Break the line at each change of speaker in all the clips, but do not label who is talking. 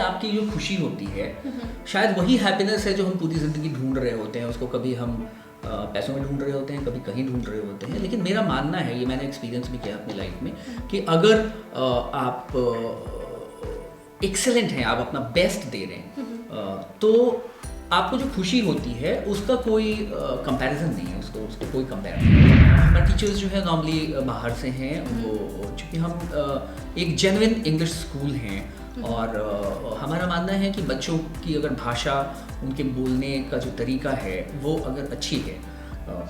आपकी जो खुशी होती है शायद वही हैप्पीनेस है जो हम पूरी ज़िंदगी ढूंढ रहे होते हैं। उसको कभी हम पैसों में ढूंढ रहे होते हैं, कभी कहीं ढूंढ रहे होते हैं। लेकिन मेरा मानना है, ये मैंने एक्सपीरियंस भी किया अपनी लाइफ में, कि अगर आप एक्सेलेंट हैं, आप अपना बेस्ट दे रहे हैं, तो आपको जो खुशी होती है उसका कोई कंपैरिजन नहीं है, उसको कोई कंपैरिजन नहीं है। हमारे टीचर्स जो है नॉर्मली बाहर से हैं, वो चूँकि हम एक जेन्युइन इंग्लिश स्कूल हैं, और हमारा मानना है कि बच्चों की अगर भाषा, उनके बोलने का जो तरीका है वो अगर अच्छी है,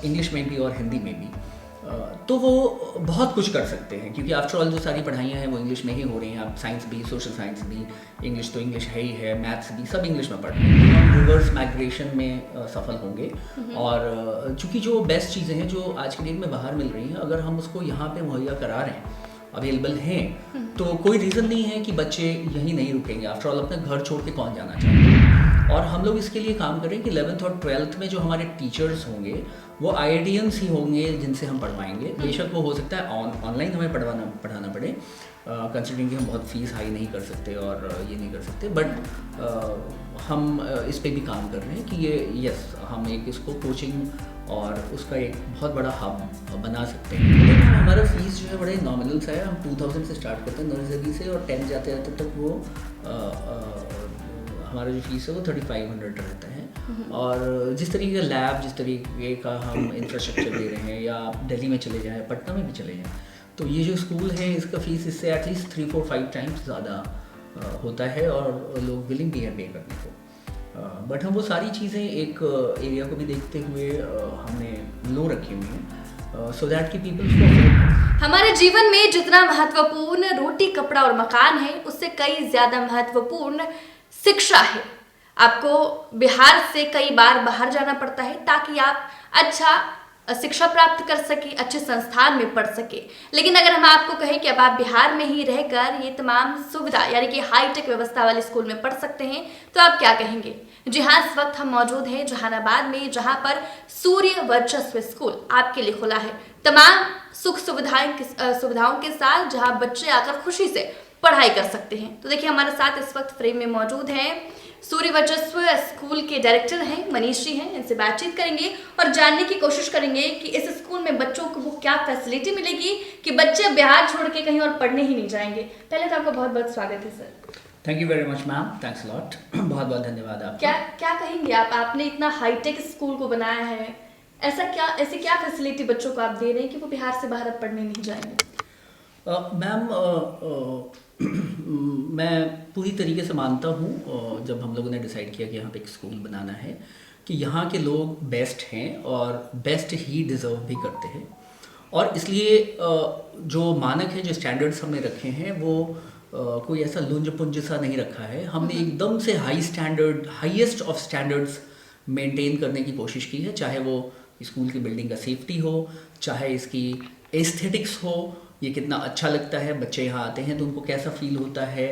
इंग्लिश में भी और हिंदी में भी, तो वो बहुत कुछ कर सकते हैं। क्योंकि आफ्टर ऑल जो सारी पढ़ाइयाँ हैं वो इंग्लिश में ही हो रही हैं। आप साइंस भी, सोशल साइंस भी, इंग्लिश तो इंग्लिश है ही है, मैथ्स भी, सब इंग्लिश में पढ़ रहे हैं। हम रिवर्स माइग्रेशन में सफल होंगे। और चूँकि जो बेस्ट चीज़ें हैं जो आज के डेट में बाहर मिल रही हैं, अगर हम उसको यहाँ पे मुहैया करा रहे हैं, अवेलेबल हैं, तो कोई रीज़न नहीं है कि बच्चे यहीं नहीं रुकेंगे। आफ्टर ऑल अपने घर छोड़ के कौन जाना चाहता है। और हम लोग इसके लिए काम करें कि 11th और 12th में जो हमारे टीचर्स होंगे वो IITians ही होंगे जिनसे हम पढ़वाएंगे। बेशक वो हो सकता है ऑनलाइन हमें पढ़ाना पड़े, कंसिडरिंग कि हम बहुत फीस हाई नहीं कर सकते और ये नहीं कर सकते, बट हम इस पे भी काम कर रहे हैं कि ये हम एक इसको कोचिंग और उसका एक बहुत बड़ा हब बना सकते हैं। हमारा फीस जो है बड़े नॉमिनल सा है। हम 2000 से स्टार्ट करते हैं नर्सरी से, और 10th जाते जाते तक वो हमारा जो फीस है वो 3500 रहता है। और जिस तरीके का लैब, जिस तरीके का हम इंफ्रास्ट्रक्चर दे रहे हैं, या आप दिल्ली में चले जाएँ, पटना में भी चले जाएँ, तो ये जो स्कूल है इसका फीस इससे एटलीस्ट 3-4-5 टाइम्स ज़्यादा होता है, और लोग विलिंग भी है पे करने को। बट हम वो सारी चीज़ें एक एरिया को भी देखते हुए हमने लो रखी हुई हैं, सो दैट कि पीपल्स को।
हमारे जीवन में जितना महत्वपूर्ण रोटी, कपड़ा और मकान है, उससे कई ज़्यादा महत्वपूर्ण शिक्षा है। आपको बिहार से कई बार बाहर जाना पड़ता है ताकि आप अच्छा शिक्षा प्राप्त कर सके, अच्छे संस्थान में पढ़ सके। लेकिन अगर हम आपको कहें कि अब आप बिहार में ही रहकर ये तमाम सुविधा यानी कि हाईटेक व्यवस्था वाले स्कूल में पढ़ सकते हैं, तो आप क्या कहेंगे? जी हाँ, इस वक्त हम मौजूद हैं जहानाबाद में, जहां पर सूर्य वर्चस्व स्कूल आपके लिए खुला है, तमाम सुख सुविधाओं के साथ, जहां बच्चे आकर खुशी से पढ़ाई कर सकते हैं। तो देखिए, हमारे साथ इस वक्त फ्रेम में मौजूद हैं सूर्य वर्चस्व स्कूल के डायरेक्टर हैं मनीष जी हैं। इनसे बातचीत करेंगे और जानने की कोशिश करेंगे कि इस स्कूल में बच्चों को वो क्या फैसिलिटी मिलेगी कि बच्चे बिहार छोड़ के कहीं और पढ़ने ही नहीं जाएंगे। पहले तो आपका बहुत बहुत स्वागत है sir.
Thank you very much ma'am, thanks a lot, बहुत बहुत धन्यवाद आपका।
क्या कहेंगे आप? आपने इतना हाईटेक स्कूल को बनाया है, ऐसी क्या फैसिलिटी बच्चों को आप दे रहे हैं कि वो बिहार से बाहर पढ़ने नहीं जाएंगे?
मैम, मैं पूरी तरीके से मानता हूँ, जब हम लोगों ने डिसाइड किया कि यहाँ पे एक स्कूल बनाना है, कि यहाँ के लोग बेस्ट हैं और बेस्ट ही डिज़र्व भी करते हैं। और इसलिए जो मानक है, जो स्टैंडर्ड्स हमने रखे हैं, वो कोई ऐसा लुंज पुंज सा नहीं रखा है। हमने एकदम से हाईएस्ट ऑफ स्टैंडर्ड्स मेंटेन करने की कोशिश की है। चाहे वो स्कूल की बिल्डिंग का सेफ्टी हो, चाहे इसकी एस्थेटिक्स हो, ये कितना अच्छा लगता है, बच्चे यहाँ आते हैं तो उनको कैसा फील होता है,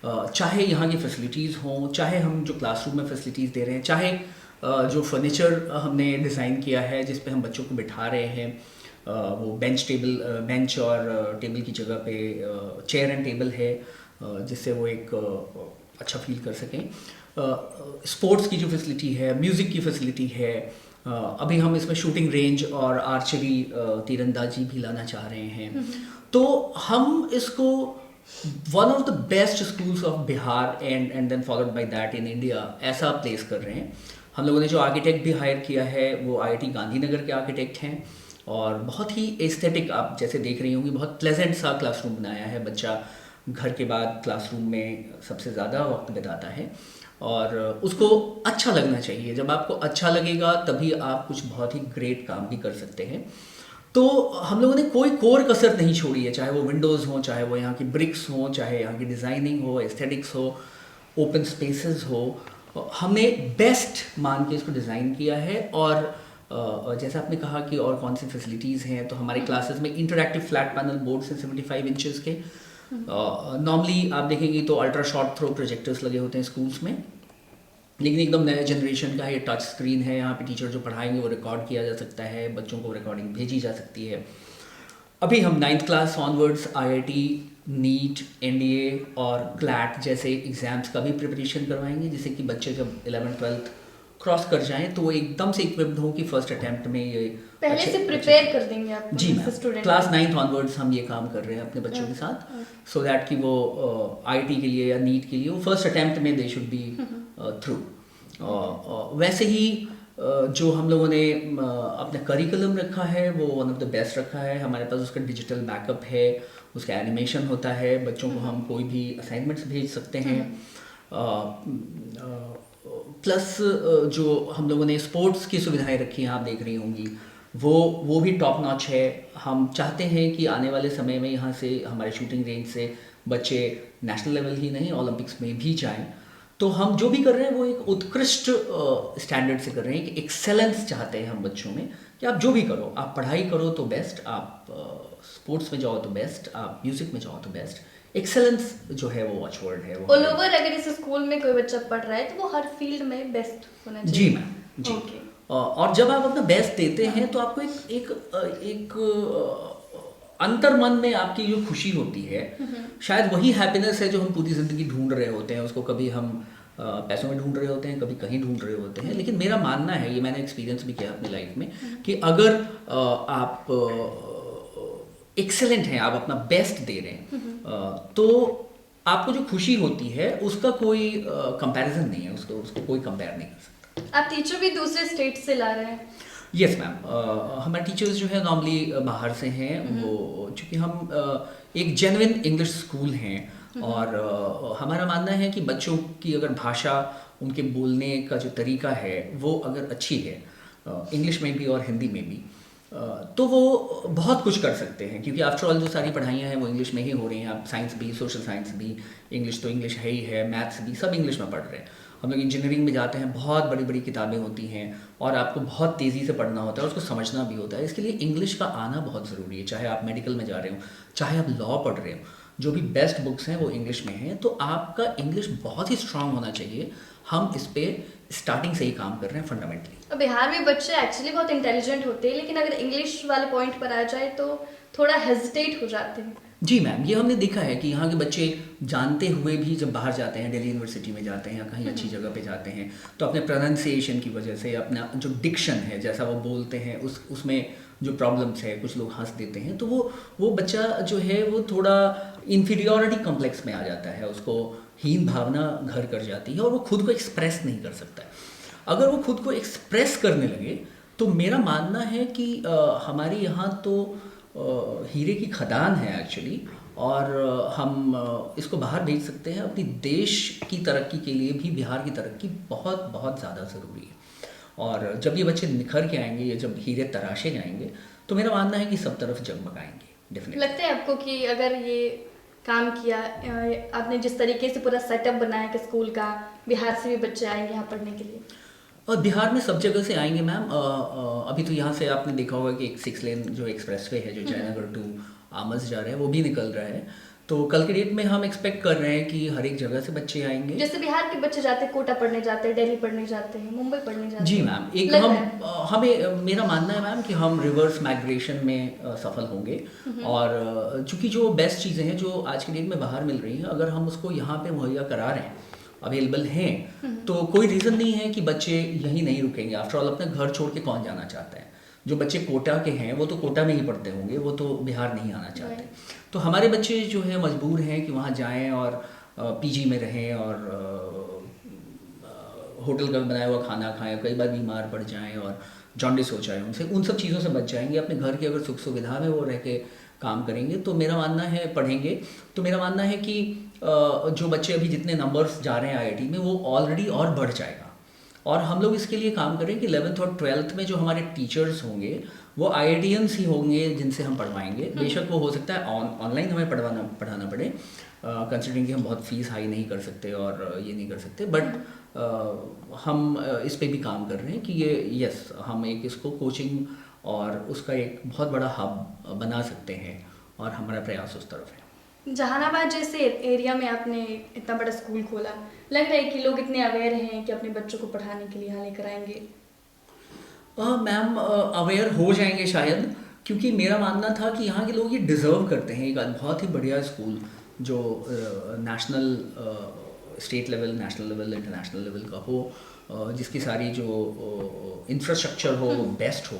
चाहे यहाँ की फैसिलिटीज़ हों, चाहे हम जो क्लासरूम में फैसिलिटीज़ दे रहे हैं, चाहे जो फर्नीचर हमने डिज़ाइन किया है जिस पे हम बच्चों को बिठा रहे हैं, वो बेंच और टेबल की जगह पे चेयर एंड टेबल है, जिससे वो एक अच्छा फील कर सकें। स्पोर्ट्स की जो फैसिलिटी है, म्यूज़िक की फैसिलिटी है, अभी हम इसमें शूटिंग रेंज और आर्चरी, तीरंदाजी भी लाना चाह रहे हैं। तो हम इसको one of the best schools of Bihar and then followed by that in India ऐसा प्लेस कर रहे हैं। हम लोगों ने जो आर्किटेक्ट भी हायर किया है वो IIT गांधीनगर के आर्किटेक्ट हैं, और बहुत ही एस्थेटिक, आप जैसे देख रही होंगी, बहुत प्लेजेंट सा क्लासरूम बनाया है। बच्चा घर के बाद क्लासरूम में सबसे ज़्यादा वक्त बिताता है, और उसको अच्छा लगना चाहिए। जब आपको अच्छा लगेगा तभी आप कुछ बहुत ही ग्रेट काम भी कर सकते हैं। तो हम लोगों ने कोई कोर कसर नहीं छोड़ी है, चाहे वो विंडोज़ हों, चाहे वो यहाँ की ब्रिक्स हों, चाहे यहाँ की डिज़ाइनिंग हो, एस्थेटिक्स हो, ओपन स्पेसेस हो, हमने बेस्ट मान के इसको डिज़ाइन किया है। और जैसा आपने कहा कि और कौन सी फैसिलिटीज़ हैं, तो हमारे क्लासेस में इंटरैक्टिव फ्लैट पैनल बोर्ड्स हैं 75 इंचेस के। नॉर्मली आप देखेंगे तो अल्ट्रा शॉर्ट थ्रो प्रोजेक्टर्स लगे होते हैं स्कूल्स में, लेकिन एकदम नया जनरेशन का ये टच स्क्रीन है। यहाँ पे टीचर जो पढ़ाएंगे वो रिकॉर्ड किया जा सकता है, बच्चों को रिकॉर्डिंग भेजी जा सकती है। अभी हम 9th class onwards IIT, NEET, NDA और क्लैट जैसे एग्ज़ाम्स का भी प्रिपरेशन करवाएंगे, जिससे कि बच्चे जब 11th-12th क्रॉस कर जाएं तो वो एकदम से इक्विप्ड हो कि फर्स्ट अटेम्प्ट में ये
पहले से प्रिपेयर कर देंगे आप
जी ma'am.
Student
class 9th onwards हम ये काम कर रहे हैं अपने बच्चों के साथ, सो दैट कि वो आईआईटी के लिए या नीट के लिए वो फर्स्ट अटेम्प्ट में दे शुड बी थ्रू। वैसे ही जो हम लोगों ने अपना करिकुलम रखा है वो वन ऑफ द बेस्ट रखा है। हमारे पास उसका डिजिटल बैकअप है, उसका एनिमेशन होता है, बच्चों को हम कोई भी असाइनमेंट्स भेज सकते हैं। प्लस जो हम लोगों ने स्पोर्ट्स की सुविधाएं रखी हैं, आप देख रही होंगी, वो भी टॉप नॉच है। हम चाहते हैं कि आने वाले समय में यहाँ से हमारे शूटिंग रेंज से बच्चे नेशनल लेवल ही नहीं ओलंपिक्स में भी जाएं। तो हम जो भी कर रहे हैं वो एक उत्कृष्ट स्टैंडर्ड से कर रहे हैं कि एक्सेलेंस चाहते हैं हम बच्चों में, कि आप जो भी करो, आप पढ़ाई करो तो बेस्ट, आप स्पोर्ट्स में जाओ तो बेस्ट, आप म्यूजिक में जाओ तो बेस्ट। एक्सेलेंस जो है वो वॉचवर्ड है।
ऑल ओवर अगर इस स्कूल में कोई बच्चा पढ़ रहा है तो वो हर फील्ड में बेस्ट होना चाहिए।
जी मैम, जी।
Okay.
और जब आप अपना बेस्ट देते हैं तो आपको एक अंतर्मन में आपकी जो खुशी होती है, शायद वही हैप्पीनेस है जो हम पूरी ज़िंदगी ढूंढ रहे होते हैं। उसको कभी हम पैसों में ढूंढ रहे होते हैं, कभी कहीं ढूंढ रहे होते हैं। लेकिन मेरा मानना है, ये मैंने एक्सपीरियंस भी किया अपनी लाइफ में, कि अगर आप एक्सेलेंट हैं, आप अपना बेस्ट दे रहे हैं, तो आपको जो खुशी होती है उसका कोई कंपैरिजन नहीं है, उसको कोई कंपेयर नहीं कर सकता।
आप टीचर भी दूसरे स्टेट से ला रहे हैं?
यस मैम, हमारे टीचर्स जो है नॉर्मली बाहर से हैं। वो चूँकि हम एक जेन्युइन इंग्लिश स्कूल हैं और हमारा मानना है कि बच्चों की अगर भाषा, उनके बोलने का जो तरीका है वो अगर अच्छी है, इंग्लिश में भी और हिंदी में भी, तो वो बहुत कुछ कर सकते हैं। क्योंकि आफ्टर ऑल जो सारी पढ़ाइयाँ हैं वो इंग्लिश में ही हो रही हैं। आप साइंस भी, सोशल साइंस भी, इंग्लिश तो इंग्लिश है ही है, मैथ्स भी, सब इंग्लिश में पढ़ रहे हैं। हम लोग इंजीनियरिंग में जाते हैं, बहुत बड़ी बड़ी किताबें होती हैं और आपको बहुत तेज़ी से पढ़ना होता है, उसको समझना भी होता है। इसके लिए इंग्लिश का आना बहुत ज़रूरी है। चाहे आप मेडिकल में जा रहे हो, चाहे आप लॉ पढ़ रहे हो, जो भी बेस्ट बुक्स हैं वो इंग्लिश में हैं। तो आपका इंग्लिश बहुत ही स्ट्रांग होना चाहिए। हम इस पर स्टार्टिंग से ही काम कर रहे हैं फंडामेंटली।
बिहार में बच्चे एक्चुअली बहुत इंटेलिजेंट होते हैं, लेकिन अगर इंग्लिश वाले पॉइंट पर आ जाए तो थोड़ा हेजिटेट हो जाते हैं।
जी मैम, ये हमने देखा है कि यहाँ के बच्चे जानते हुए भी जब बाहर जाते हैं, दिल्ली यूनिवर्सिटी में जाते हैं या कहीं अच्छी जगह पे जाते हैं, तो अपने प्रोनाउंसिएशन की वजह से, अपना जो डिक्शन है, जैसा वो बोलते हैं, उसमें जो प्रॉब्लम्स है, कुछ लोग हंस देते हैं, तो वो बच्चा जो है वो थोड़ा इन्फीरियॉरिटी कॉम्प्लेक्स में आ जाता है, उसको हीन भावना घर कर जाती है और वो खुद को एक्सप्रेस नहीं कर सकता है। अगर वो खुद को एक्सप्रेस करने लगे तो मेरा मानना है कि हमारे यहाँ तो हीरे की खदान है एक्चुअली, और हम इसको बाहर भेज सकते हैं। अपनी देश की तरक्की के लिए भी बिहार की तरक्की बहुत बहुत ज़्यादा ज़रूरी है। और जब ये बच्चे निखर के आएंगे, या जब हीरे तराशे जाएंगे, तो मेरा मानना है कि सब तरफ जगमगाएंगे। डेफिनेटली
लगता है आपको कि अगर ये काम किया, आपने जिस तरीके से पूरा सेटअप बनाया कि स्कूल का, बिहार से भी बच्चे आएंगे यहाँ पढ़ने के लिए?
और बिहार में सब जगह से आएंगे मैम। अभी तो यहाँ से आपने देखा होगा कि एक 6 लेन जो एक्सप्रेसवे है, जो जयनगर टू आमस जा रहा है, वो भी निकल रहा है। तो कल के डेट में हम एक्सपेक्ट कर रहे हैं कि हर एक जगह से बच्चे आएंगे।
जैसे बिहार के बच्चे जाते हैं, कोटा पढ़ने जाते हैं, दिल्ली पढ़ने जाते हैं, मुंबई पढ़ने जाते हैं।
जी मैम, एक हमें मेरा मानना है मैम कि हम रिवर्स माइग्रेशन में सफल होंगे। और चूँकि जो बेस्ट चीज़ें हैं जो आज के डेट में बाहर मिल रही हैं, अगर हम उसको यहाँ पे मुहैया करा रहे हैं, अवेलेबल हैं, तो कोई रीज़न नहीं है कि बच्चे यहीं नहीं रुकेंगे। आफ्टर ऑल अपने घर छोड़ के कौन जाना चाहता है? जो बच्चे कोटा के हैं वो तो कोटा में ही पढ़ते होंगे, वो तो बिहार नहीं आना चाहते। तो हमारे बच्चे जो है मजबूर हैं कि वहाँ जाएं और पीजी में रहें और होटल का बनाया हुआ खाना खाएं, कई बार बीमार पड़ जाएं और जॉन्डिस हो जाए उनसे, उन सब चीज़ों से बच जाएंगे। अपने घर की अगर सुख सुविधा में वो रह के काम करेंगे तो मेरा मानना है, पढ़ेंगे तो मेरा मानना है कि जो बच्चे अभी जितने नंबर्स जा रहे हैं आईआईटी में, वो ऑलरेडी और बढ़ जाएगा। और हम लोग इसके लिए काम करें कि 11th और 12th में जो हमारे टीचर्स होंगे वो आईआईटीएंस ही होंगे जिनसे हम पढ़वाएंगे। बेशक वो हो सकता है ऑनलाइन हमें पढ़ाना पड़े, कंसिडरिंग कि हम बहुत फीस हाई नहीं कर सकते और ये नहीं कर सकते, बट हम इस पे भी काम कर रहे हैं कि ये यस, हम एक इसको कोचिंग और उसका एक बहुत बड़ा हब बना सकते हैं और हमारा प्रयास उस तरफ है।
जहानाबाद जैसे एरिया में आपने इतना बड़ा स्कूल खोला, लग रहा है कि लोग इतने अवेयर हैं कि अपने बच्चों को पढ़ाने के लिए यहाँ लेकर आएंगे?
मैम अवेयर हो जाएंगे शायद, क्योंकि मेरा मानना था कि यहाँ के लोग ये डिज़र्व करते हैं एक बहुत ही बढ़िया स्कूल जो national state level, national level, international level का हो, जिसकी सारी जो इंफ्रास्ट्रक्चर हो वो बेस्ट हो,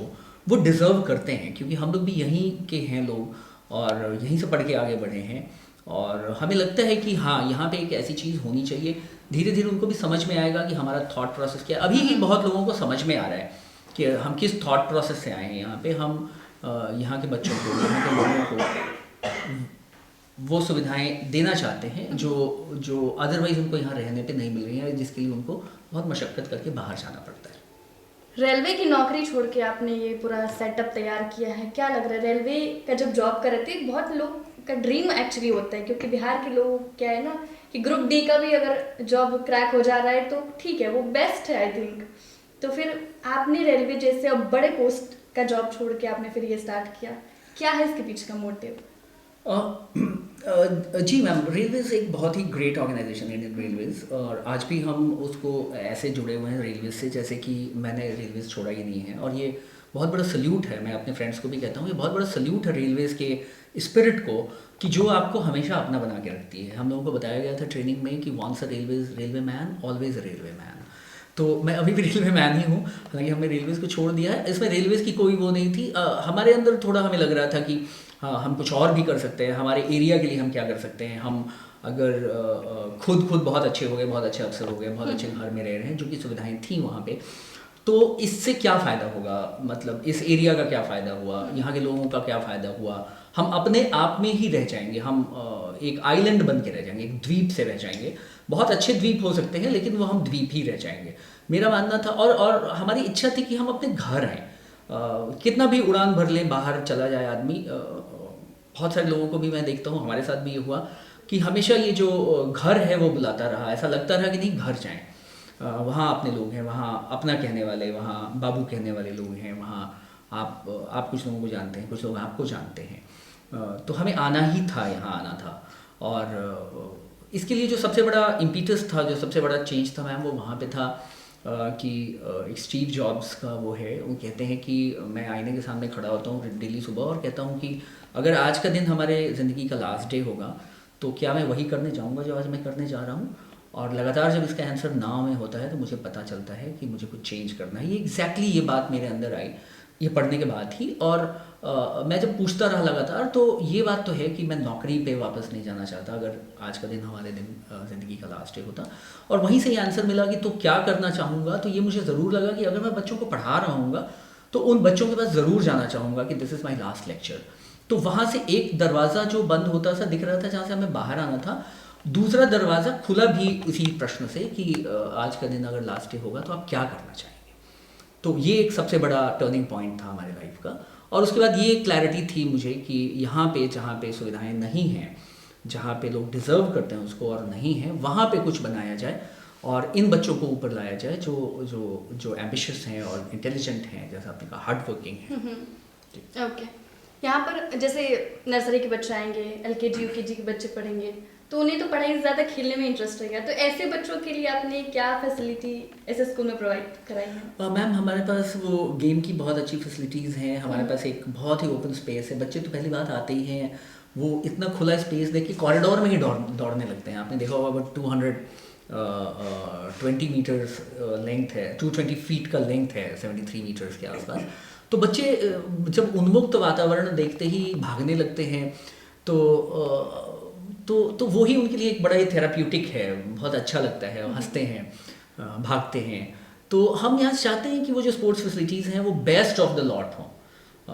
वो डिज़र्व करते हैं। क्योंकि हम लोग भी यहीं के हैं लोग और यहीं से पढ़ के आगे बढ़े हैं और हमें लगता है कि हाँ यहाँ पे एक ऐसी चीज़ होनी चाहिए। धीरे धीरे उनको भी समझ में आएगा कि हमारा थॉट प्रोसेस क्या है। अभी ही बहुत लोगों को समझ में आ रहा है कि हम किस थॉट प्रोसेस से आए हैं यहाँ पे। हम यहाँ के बच्चों को, यहाँ के लोगों को वो सुविधाएं देना चाहते हैं जो अदरवाइज उनको यहाँ रहने पे नहीं मिल रही हैं, जिसके लिए उनको बहुत मशक्क़त करके बाहर जाना पड़ता है।
रेलवे की नौकरी छोड़ के आपने ये पूरा सेटअप तैयार किया है, क्या लग रहा है? रेलवे का जब जॉब करते हैं बहुत लोग का ड्रीम एक्चुअली होता है, क्योंकि बिहार के लोग क्या है ना कि ग्रुप डी का भी अगर जॉब क्रैक हो जा रहा है तो ठीक है, वो बेस्ट है आई थिंक। तो फिर आपने रेलवे जैसे अब बड़े पोस्ट का जॉब छोड़ के आपने फिर ये स्टार्ट किया, क्या है इसके पीछे का मोटिव?
जी मैम, रेलवेज़ एक बहुत ही ग्रेट ऑर्गेनाइजेशन है, इंडियन रेलवेज़, और आज भी हम उसको ऐसे जुड़े हुए हैं रेलवेज़ से जैसे कि मैंने रेलवेज़ छोड़ा ही नहीं है। और ये बहुत बड़ा सल्यूट है, मैं अपने फ्रेंड्स को भी कहता हूँ, ये बहुत बड़ा सल्यूट है रेलवेज़ के स्पिरिट को कि जो आपको हमेशा अपना बना के रखती है। हम लोगों को बताया गया था ट्रेनिंग में कि once a railway man always a railway man. तो मैं अभी भी रेलवे मैन ही हूँ, हालांकि हमने रेलवेज़ को छोड़ दिया है। इसमें रेलवेज़ की कोई वो नहीं थी। हमारे अंदर थोड़ा हमें लग रहा था कि हाँ हम कुछ और भी कर सकते हैं, हमारे एरिया के लिए हम क्या कर सकते हैं। हम अगर खुद बहुत अच्छे हो गए, बहुत अच्छे अफसर हो गए, बहुत अच्छे घर में रह रहे हैं, जो कि सुविधाएं थी वहाँ पे, तो इससे क्या फ़ायदा होगा, मतलब इस एरिया का क्या फ़ायदा हुआ, यहाँ के लोगों का क्या फ़ायदा हुआ। हम अपने आप में ही रह जाएंगे, हम एक आइलैंड बन के रह जाएंगे, एक द्वीप से रह जाएंगे। बहुत अच्छे द्वीप हो सकते हैं लेकिन वो हम द्वीप ही रह जाएंगे, मेरा मानना था। और हमारी इच्छा थी कि हम अपने घर आएँ। कितना भी उड़ान भर लें, बाहर चला जाए आदमी, बहुत सारे लोगों को भी मैं देखता हूँ, हमारे साथ भी ये हुआ कि हमेशा ये जो घर है वो बुलाता रहा। ऐसा लगता रहा कि नहीं घर जाएं, वहाँ अपने लोग हैं, वहाँ अपना कहने वाले, वहाँ बाबू कहने वाले लोग हैं, वहाँ आप कुछ लोगों को जानते हैं, कुछ लोग आपको जानते हैं। तो हमें आना ही था, यहाँ आना था। और इसके लिए जो सबसे बड़ा इम्पीटस था, जो सबसे बड़ा चेंज था मैम, वो वहाँ पे था कि एक स्टीव जॉब्स का वो है, वो कहते हैं कि मैं आईने के सामने खड़ा होता हूँ डेली सुबह और कहता हूँ कि अगर आज का दिन हमारे ज़िंदगी का लास्ट डे होगा तो क्या मैं वही करने जाऊँगा जो आज मैं करने जा रहा हूँ। और लगातार जब इसका आंसर ना में होता है तो मुझे पता चलता है कि मुझे कुछ चेंज करना है। ये एग्जैक्टली ये बात मेरे अंदर आई ये पढ़ने के बाद ही। और मैं जब पूछता रहा लगातार तो ये बात तो है कि मैं नौकरी पे वापस नहीं जाना चाहता अगर आज का दिन हमारे दिन ज़िंदगी का लास्ट डे होता। और वहीं से ये आंसर मिला कि तो क्या करना चाहूँगा, तो ये मुझे ज़रूर लगा कि अगर मैं बच्चों को पढ़ा रहा हूँगा तो उन बच्चों के पास ज़रूर जाना चाहूँगा कि this is my last lecture. तो वहाँ से एक दरवाज़ा जो बंद होता सा दिख रहा था जहाँ से हमें बाहर आना था, दूसरा दरवाज़ा खुला भी इसी प्रश्न से कि आज का दिन अगर लास्ट डे होगा तो आप क्या करना चाहेंगे। तो ये एक सबसे बड़ा टर्निंग पॉइंट था हमारे लाइफ का। और उसके बाद ये क्लैरिटी थी मुझे कि यहाँ पे जहाँ पे सुविधाएं नहीं हैं, जहाँ पे लोग डिज़र्व करते हैं उसको और नहीं है, वहाँ पे कुछ बनाया जाए और इन बच्चों को ऊपर लाया जाए जो जो जो एम्बिशियस हैं और इंटेलिजेंट हैं, जैसा आपने कहा हार्ड वर्किंग है।
ओके, यहाँ पर जैसे नर्सरी के बच्चे आएंगे, LKG UKG के बच्चे पढ़ेंगे तो उन्हें तो पढ़ाई से ज़्यादा खेलने में इंटरेस्ट रहेगा, तो ऐसे बच्चों के लिए आपने क्या फैसिलिटी ऐसे स्कूल में प्रोवाइड कराई है?
मैम हमारे पास वो गेम की बहुत अच्छी फैसिलिटीज़ हैं, हमारे पास एक बहुत ही ओपन स्पेस है। बच्चे तो पहली बात आते ही हैं, वो इतना खुला स्पेस देख के कॉरिडोर में ही दौड़ने लगते हैं। आपने देखा होगा वो 220 मीटर्स लेंथ है, 220 फीट का लेंथ है, 73 मीटर्स के आसपास। तो बच्चे जब उन्मुक्त वातावरण देखते ही भागने लगते हैं तो वो ही उनके लिए एक बड़ा ही थेराप्यूटिक है, बहुत अच्छा लगता है, हंसते हैं, भागते हैं। तो हम यहाँ चाहते हैं कि वो जो स्पोर्ट्स फैसिलिटीज़ हैं वो बेस्ट ऑफ द लॉट हों।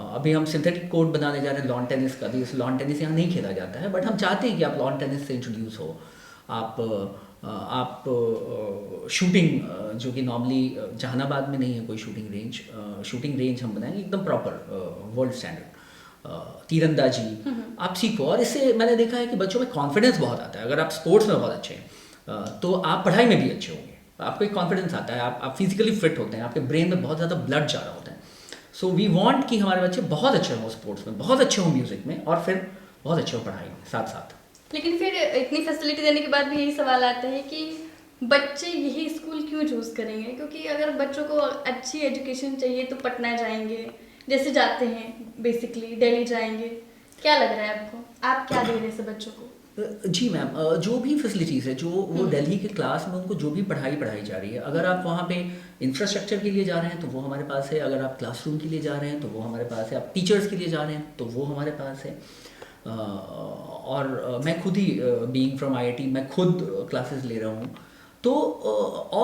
अभी हम सिंथेटिक कोर्ट बनाने जा रहे हैं लॉन टेनिस का भी। लॉन टेनिस यहाँ नहीं खेला जाता है, बट हम चाहते हैं कि आप लॉन टेनिस से इंट्रोड्यूस हो। आप शूटिंग जो कि नॉर्मली जहानाबाद में नहीं है कोई शूटिंग रेंज हम बनाएंगे एकदम प्रॉपर वर्ल्ड स्टैंडर्ड। तीरंदाजी आप सीखो। और इससे मैंने देखा है कि बच्चों में कॉन्फिडेंस बहुत आता है। अगर आप स्पोर्ट्स में बहुत अच्छे हैं तो आप पढ़ाई में भी अच्छे होंगे, आपको एक कॉन्फिडेंस आता है, आप फिजिकली फिट होते हैं, आपके ब्रेन में बहुत ज़्यादा ब्लड जा रहा होता है। सो वी वांट कि हमारे बच्चे बहुत अच्छे हों स्पोर्ट्स में, बहुत अच्छे हों म्यूज़िक में, और फिर बहुत अच्छे हों पढ़ाई में साथ साथ।
लेकिन फिर इतनी फैसिलिटी देने के बाद भी यही सवाल आता है कि बच्चे यही स्कूल क्यों चूज़ करेंगे? क्योंकि अगर बच्चों को अच्छी एजुकेशन चाहिए तो पटना जाएंगे, जैसे जाते हैं बेसिकली दिल्ली जाएंगे, क्या लग रहा है आपको, आप क्या दे रहे हैं सब बच्चों को?
जी मैम, जो भी फैसिलिटीज़ है, जो वो दिल्ली के क्लास में उनको जो भी पढ़ाई जा रही है, अगर आप वहाँ पे इंफ्रास्ट्रक्चर के लिए जा रहे हैं तो वो हमारे पास है, अगर आप क्लासरूम के लिए जा रहे हैं तो वो हमारे पास है, आप टीचर्स के लिए जा रहे हैं तो वो हमारे पास है। और मैं खुद ही बीइंग फ्रॉम आईआईटी मैं खुद क्लासेस ले रहा हूँ। तो और